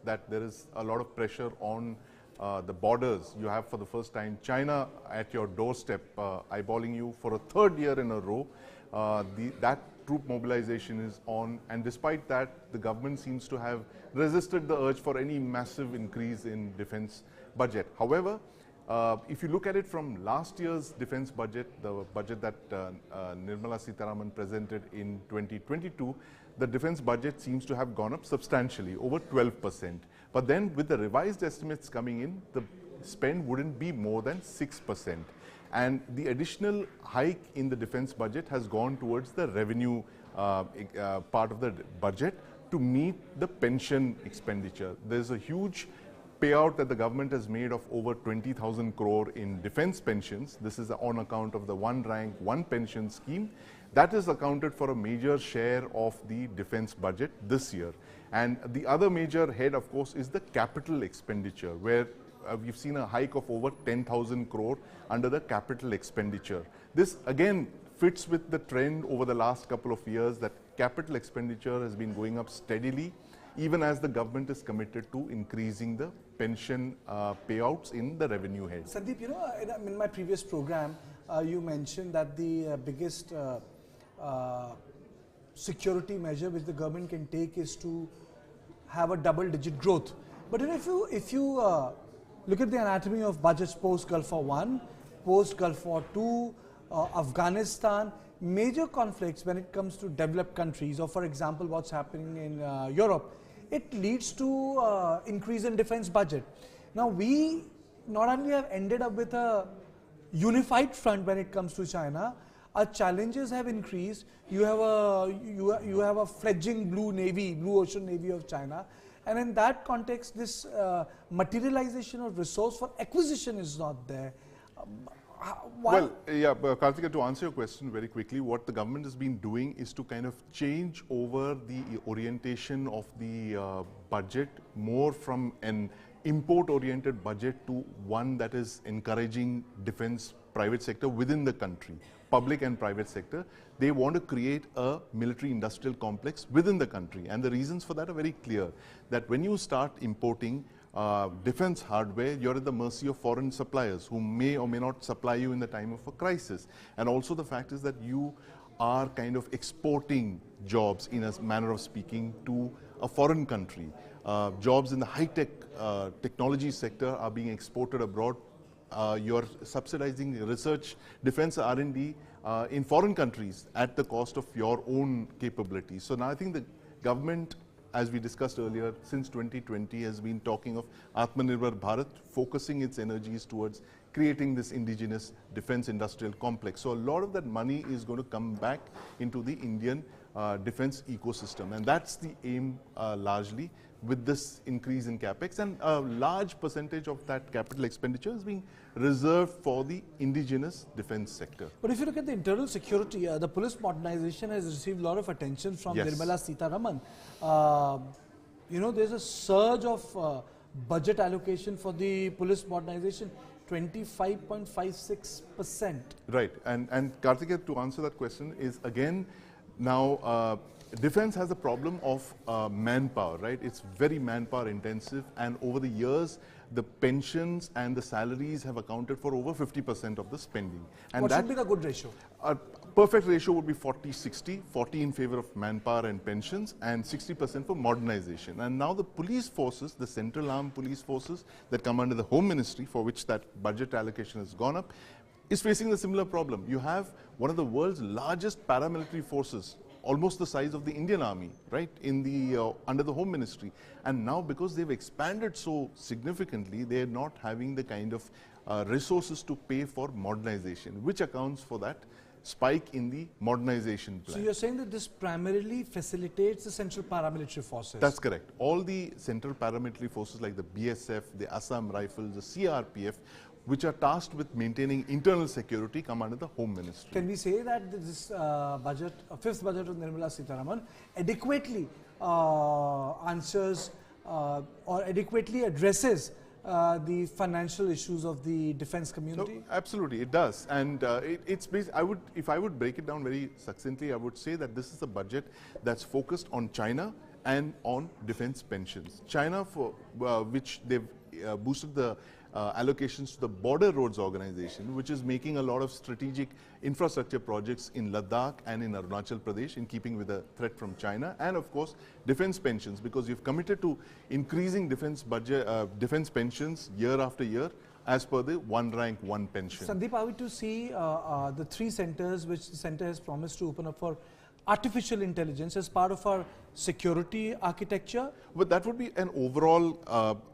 that there is a lot of pressure on the borders. You have for the first time China at your doorstep, eyeballing you for a third year in a row. That troop mobilization is on, and despite that, the government seems to have resisted the urge for any massive increase in defense budget. However, if you look at it from last year's defense budget, the budget that Nirmala Sitharaman presented in 2022, the defense budget seems to have gone up substantially, over 12%. But then with the revised estimates coming in, the spend wouldn't be more than 6%. And the additional hike in the defense budget has gone towards the revenue part of the budget to meet the pension expenditure. There's a huge payout that the government has made of over 20,000 crore in defense pensions. This is on account of the one rank, one pension scheme. That is accounted for a major share of the defense budget this year. And the other major head, of course, is the capital expenditure, where we've seen a hike of over 10,000 crore under the capital expenditure. This again fits with the trend over the last couple of years that capital expenditure has been going up steadily, even as the government is committed to increasing the pension payouts in the revenue head. Sandeep, you know, in my previous program, you mentioned that the biggest security measure which the government can take is to have a double-digit growth. But you know, if you look at the anatomy of budgets post-Gulf War I, post-Gulf War II, Afghanistan, major conflicts when it comes to developed countries, or for example what's happening in Europe, it leads to increase in defense budget. Now we not only have ended up with a unified front when it comes to China, our challenges have increased. You have a fledgling blue ocean navy of China, and in that context this materialization of resource for acquisition is not there. Well, yeah, Karthika, to answer your question very quickly, what the government has been doing is to kind of change over the orientation of the budget more from an import-oriented budget to one that is encouraging defense private sector within the country, public and private sector. They want to create a military-industrial complex within the country, and the reasons for that are very clear. That when you start importing defense hardware, you're at the mercy of foreign suppliers who may or may not supply you in the time of a crisis. And also the fact is that you are kind of exporting jobs, in a manner of speaking, to a foreign country. Jobs in the high-tech technology sector are being exported abroad. You're subsidizing research, defense R&D in foreign countries at the cost of your own capabilities. So now I think the government, as we discussed earlier, since 2020 has been talking of Atmanirbhar Bharat, focusing its energies towards creating this indigenous defense industrial complex. So a lot of that money is going to come back into the Indian defense ecosystem, and that's the aim largely with this increase in capex, and a large percentage of that capital expenditure is being reserved for the indigenous defense sector. But if you look at the internal security, the police modernization has received a lot of attention from Nirmala Sitharaman. You know, there's a surge of budget allocation for the police modernization, 25.56%. Right, and Karthika, to answer that question is again, now defense has a problem of manpower, right? It's very manpower intensive, and over the years the pensions and the salaries have accounted for over 50% of the spending. And what should be the good ratio? A perfect ratio would be 40-60, 40 in favor of manpower and pensions and 60% for modernization. And now the police forces, the central armed police forces that come under the Home Ministry, for which that budget allocation has gone up, is facing a similar problem. You have one of the world's largest paramilitary forces, almost the size of the Indian Army, right, in the under the Home Ministry. And now because they've expanded so significantly, they're not having the kind of resources to pay for modernization, which accounts for that spike in the modernization plan. So you're saying that this primarily facilitates the central paramilitary forces? That's correct. All the central paramilitary forces like the BSF, the Assam Rifles, the CRPF, which are tasked with maintaining internal security, come under the Home Ministry. Can we say that this budget, fifth budget of Nirmala Sitharaman, adequately answers or adequately addresses the financial issues of the defense community? So, absolutely, it does. And it's based, if I would break it down very succinctly, I would say that this is a budget that's focused on China and on defense pensions. China, for which they've boosted the allocations to the Border Roads Organization, which is making a lot of strategic infrastructure projects in Ladakh and in Arunachal Pradesh in keeping with the threat from China, and of course defense pensions, because you've committed to increasing defense budget, defense pensions year after year as per the one rank, one pension. Sandeep, are we to see the 3 centers which the center has promised to open up for artificial intelligence as part of our security architecture? But that would be an overall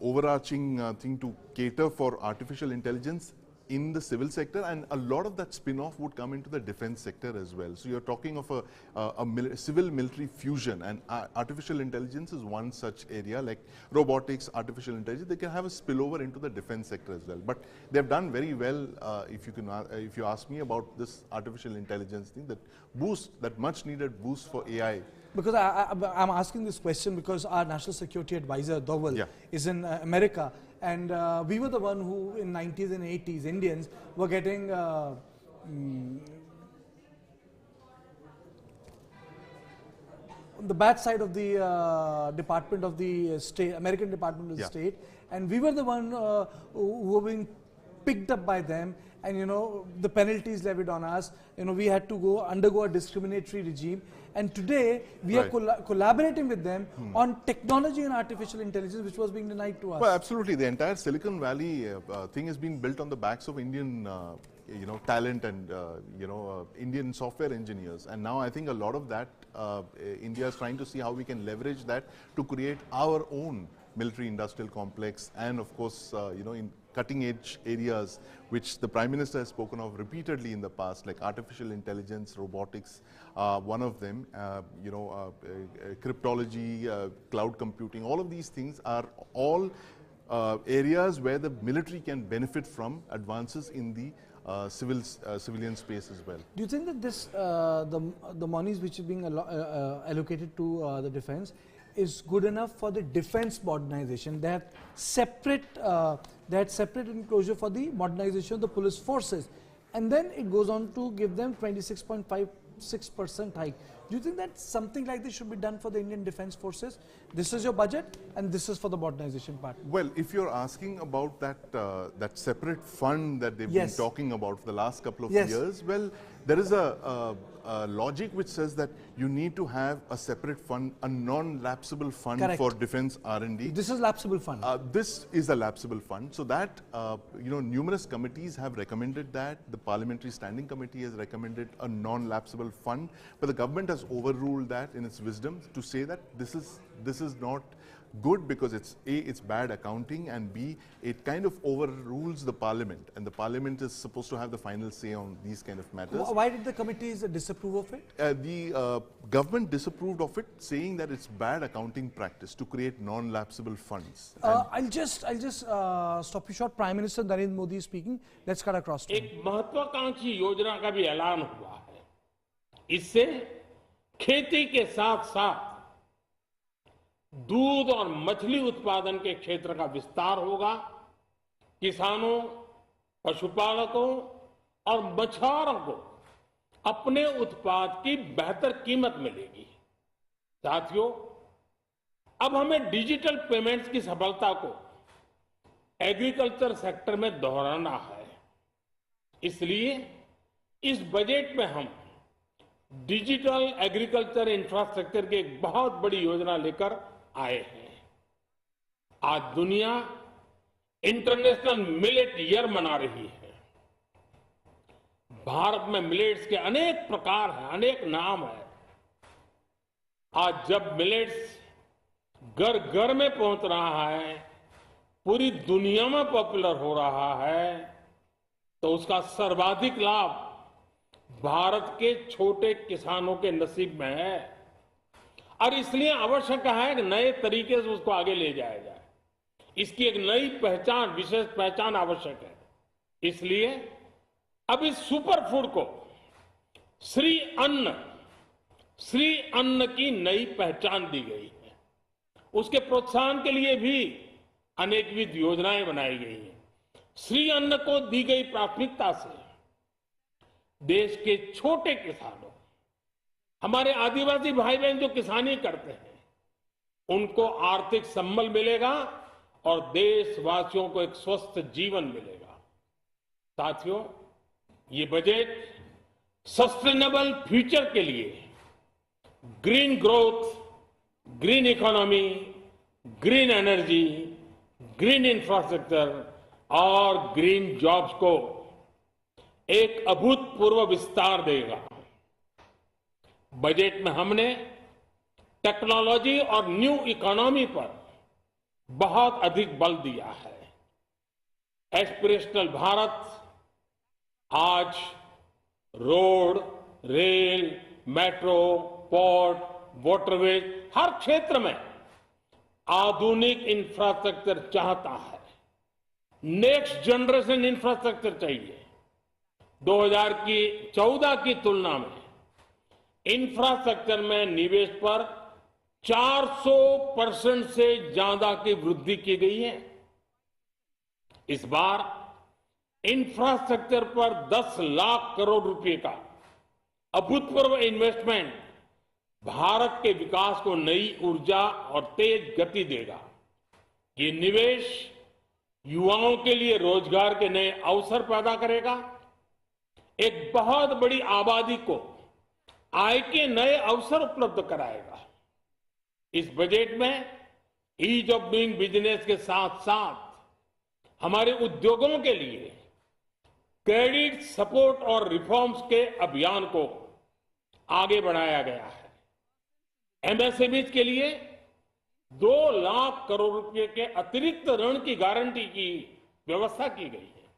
overarching thing to cater for artificial intelligence in the civil sector, and a lot of that spin-off would come into the defense sector as well. So you're talking of a civil-military fusion, and artificial intelligence is one such area, like robotics, artificial intelligence. They can have a spillover into the defense sector as well. But they've done very well, if you ask me about this artificial intelligence thing, that much-needed boost for AI. Because I'm asking this question because our national security advisor, Doval, is in America. And we were the one who in 90s and 80s, Indians were getting the bad side of the Department of the State, American Department of the State. And we were the one who were being picked up by them. And you know, the penalties levied on us, you know, we had to undergo a discriminatory regime. And today, we are collaborating with them on technology and artificial intelligence, which was being denied to us. Well, absolutely. The entire Silicon Valley thing has been built on the backs of Indian, talent and, Indian software engineers. And now I think a lot of that, India is trying to see how we can leverage that to create our own military industrial complex, and of course, in cutting edge areas which the Prime Minister has spoken of repeatedly in the past, like artificial intelligence, robotics, one of them, cryptology, cloud computing. All of these things are all areas where the military can benefit from advances in the civilian space as well. Do you think that this, the monies which is being allocated to the defense is good enough for the defense modernization? They have separate enclosure for the modernization of the police forces, and then it goes on to give them 26.56% hike. Do you think that something like this should be done for the Indian Defence Forces? This is your budget and this is for the modernization part. Well, if you're asking about that separate fund that they've been talking about for the last couple of years, well, there is a logic which says that you need to have a separate fund, a non-lapsable fund for defense R&D. This is lapsable fund. This is a lapsable fund. So that, numerous committees have recommended that. The Parliamentary Standing Committee has recommended a non-lapsable fund, but the government has overruled that in its wisdom to say that this is not good because it's A, it's bad accounting, and B, it kind of overrules the Parliament, and the Parliament is supposed to have the final say on these kind of matters. Why did the committees disapprove of it? The government disapproved of it, saying that it's bad accounting practice to create non-lapsable funds. I'll just stop you short. Prime Minister Narendra Modi is speaking. Let's cut across to him. एक महत्वाकांक्षी योजना का भी ऐलान हुआ है। इससे खेती के साथ साथ दूध और मछली उत्पादन के क्षेत्र का विस्तार होगा। किसानों, पशुपालकों और मछुआरों को अपने उत्पाद की बेहतर कीमत मिलेगी। साथियों, अब हमें डिजिटल पेमेंट्स की सफलता को एग्रीकल्चर सेक्टर में दोहराना है। इसलिए इस बजट में हम डिजिटल एग्रीकल्चर इंफ्रास्ट्रक्चर की एक बहुत बड़ी योजना लेकर आए हैं। आज दुनिया इंटरनेशनल मिलेट ईयर मना रही है। भारत में मिलेट्स के अनेक प्रकार हैं, अनेक नाम हैं। आज जब मिलेट्स घर घर में पहुंच रहा है, पूरी दुनिया में पॉपुलर हो रहा है, तो उसका सर्वाधिक लाभ भारत के छोटे किसानों के नसीब में है। और इसलिए आवश्यक है कि नए तरीके से उसको आगे ले जाया जाए। इसकी एक नई पहचान, विशेष पहचान आवश्यक है। इसलिए अब इस सुपर फूड को श्री अन्न की नई पहचान दी गई है। उसके प्रोत्साहन के लिए भी अनेकविध योजनाएं बनाई गई हैं। श्री अन्न को दी गई प्राथमिकता से देश के छोटे किसानों, हमारे आदिवासी भाई बहन जो किसानी करते हैं, उनको आर्थिक संबल मिलेगा और देशवासियों को एक स्वस्थ जीवन मिलेगा। साथियों, ये बजट सस्टेनेबल फ्यूचर के लिए green growth, green economy, green energy, green infrastructure और ग्रीन जॉब्स को एक अभूतपूर्व विस्तार देगा। बजट में हमने टेक्नोलॉजी और न्यू इकोनॉमी पर बहुत अधिक बल दिया है। एस्पिरेशनल भारत आज road, rail, metro, port, waterways हर क्षेत्र में आधुनिक इंफ्रास्ट्रक्चर चाहता है। नेक्स्ट जनरेशन इंफ्रास्ट्रक्चर चाहिए। 2014 की तुलना में इंफ्रास्ट्रक्चर में निवेश पर 400% से ज्यादा की वृद्धि की गई है। इस बार इंफ्रास्ट्रक्चर पर 10 लाख करोड़ रुपए का अभूतपूर्व इन्वेस्टमेंट भारत के विकास को नई ऊर्जा और तेज गति देगा। ये निवेश युवाओं के लिए रोजगार के नए अवसर पैदा करेगा, एक बहुत बड़ी आबादी को आय के नए अवसर उपलब्ध कराएगा। इस बजट में ईज ऑफ डूइंग बिजनेस के साथ साथ हमारे उद्योगों के लिए क्रेडिट सपोर्ट और रिफॉर्म्स के अभियान को आगे बढ़ाया गया है। एमएसएमईज के लिए 2 लाख करोड़ रुपए के अतिरिक्त ऋण की गारंटी की व्यवस्था की गई है।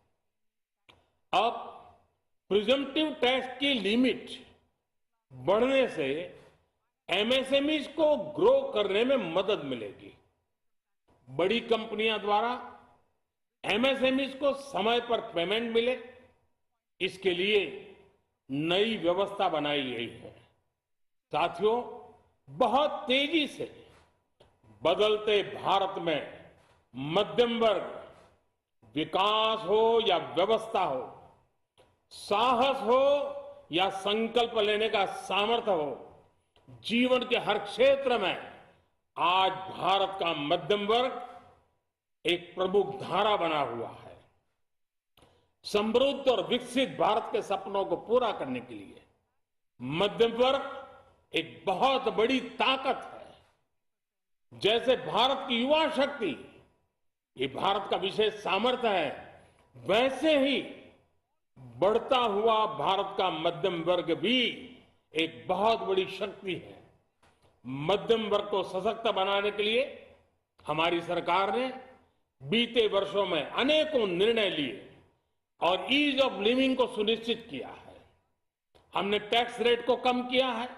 अब प्रिजम्पटिव टैक्स की लिमिट बढ़ने से एमएसएमईज को ग्रो करने में मदद मिलेगी। बड़ी कंपनियां द्वारा एमएसएमईज को समय पर पेमेंट मिले, इसके लिए नई व्यवस्था बनाई गई है। साथियों, बहुत तेजी से बदलते भारत में मध्यम वर्ग, विकास हो या व्यवस्था हो, साहस हो या संकल्प लेने का सामर्थ्य हो, जीवन के हर क्षेत्र में आज भारत का मध्यम वर्ग एक प्रमुख धारा बना हुआ है। समृद्ध और विकसित भारत के सपनों को पूरा करने के लिए मध्यम वर्ग एक बहुत बड़ी ताकत है। जैसे भारत की युवा शक्ति ये भारत का विशेष सामर्थ्य है, वैसे ही बढ़ता हुआ भारत का मध्यम वर्ग भी एक बहुत बड़ी शक्ति है। मध्यम वर्ग को सशक्त बनाने के लिए हमारी सरकार ने बीते वर्षों में अनेकों निर्णय लिए और ईज ऑफ लिविंग को सुनिश्चित किया है। हमने टैक्स रेट को कम किया है,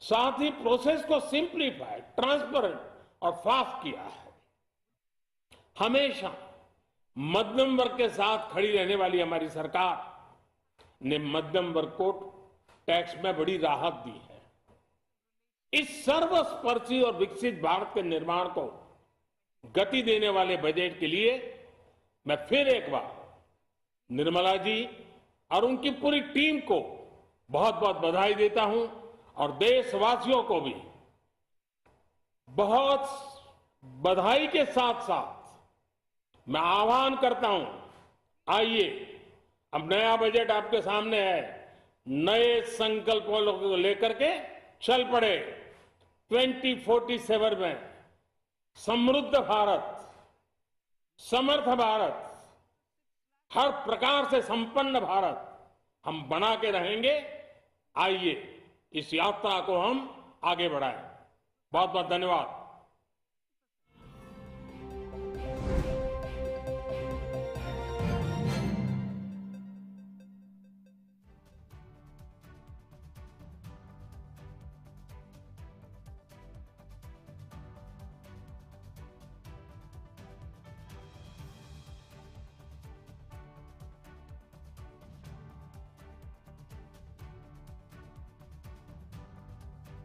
साथ ही प्रोसेस को सिंप्लीफाई, ट्रांसपेरेंट और फास्ट किया है। हमेशा मध्यम वर्ग के साथ खड़ी रहने वाली हमारी सरकार ने मध्यम वर्ग को टैक्स में बड़ी राहत दी है। इस सर्वस्पर्शी और विकसित भारत के निर्माण को गति देने वाले बजट के लिए मैं फिर एक बार निर्मला जी और उनकी पूरी टीम को बहुत बहुत बधाई देता हूं और देशवासियों को भी बहुत बधाई के साथ साथ मैं आह्वान करता हूं, आइए अब नया बजट आपके सामने है, नए संकल्पों को लेकर के चल पड़े। 2047 में समृद्ध भारत, समर्थ भारत, हर प्रकार से संपन्न भारत हम बना के रहेंगे। आइए इस यात्रा को हम आगे बढ़ाएं। बहुत बहुत धन्यवाद।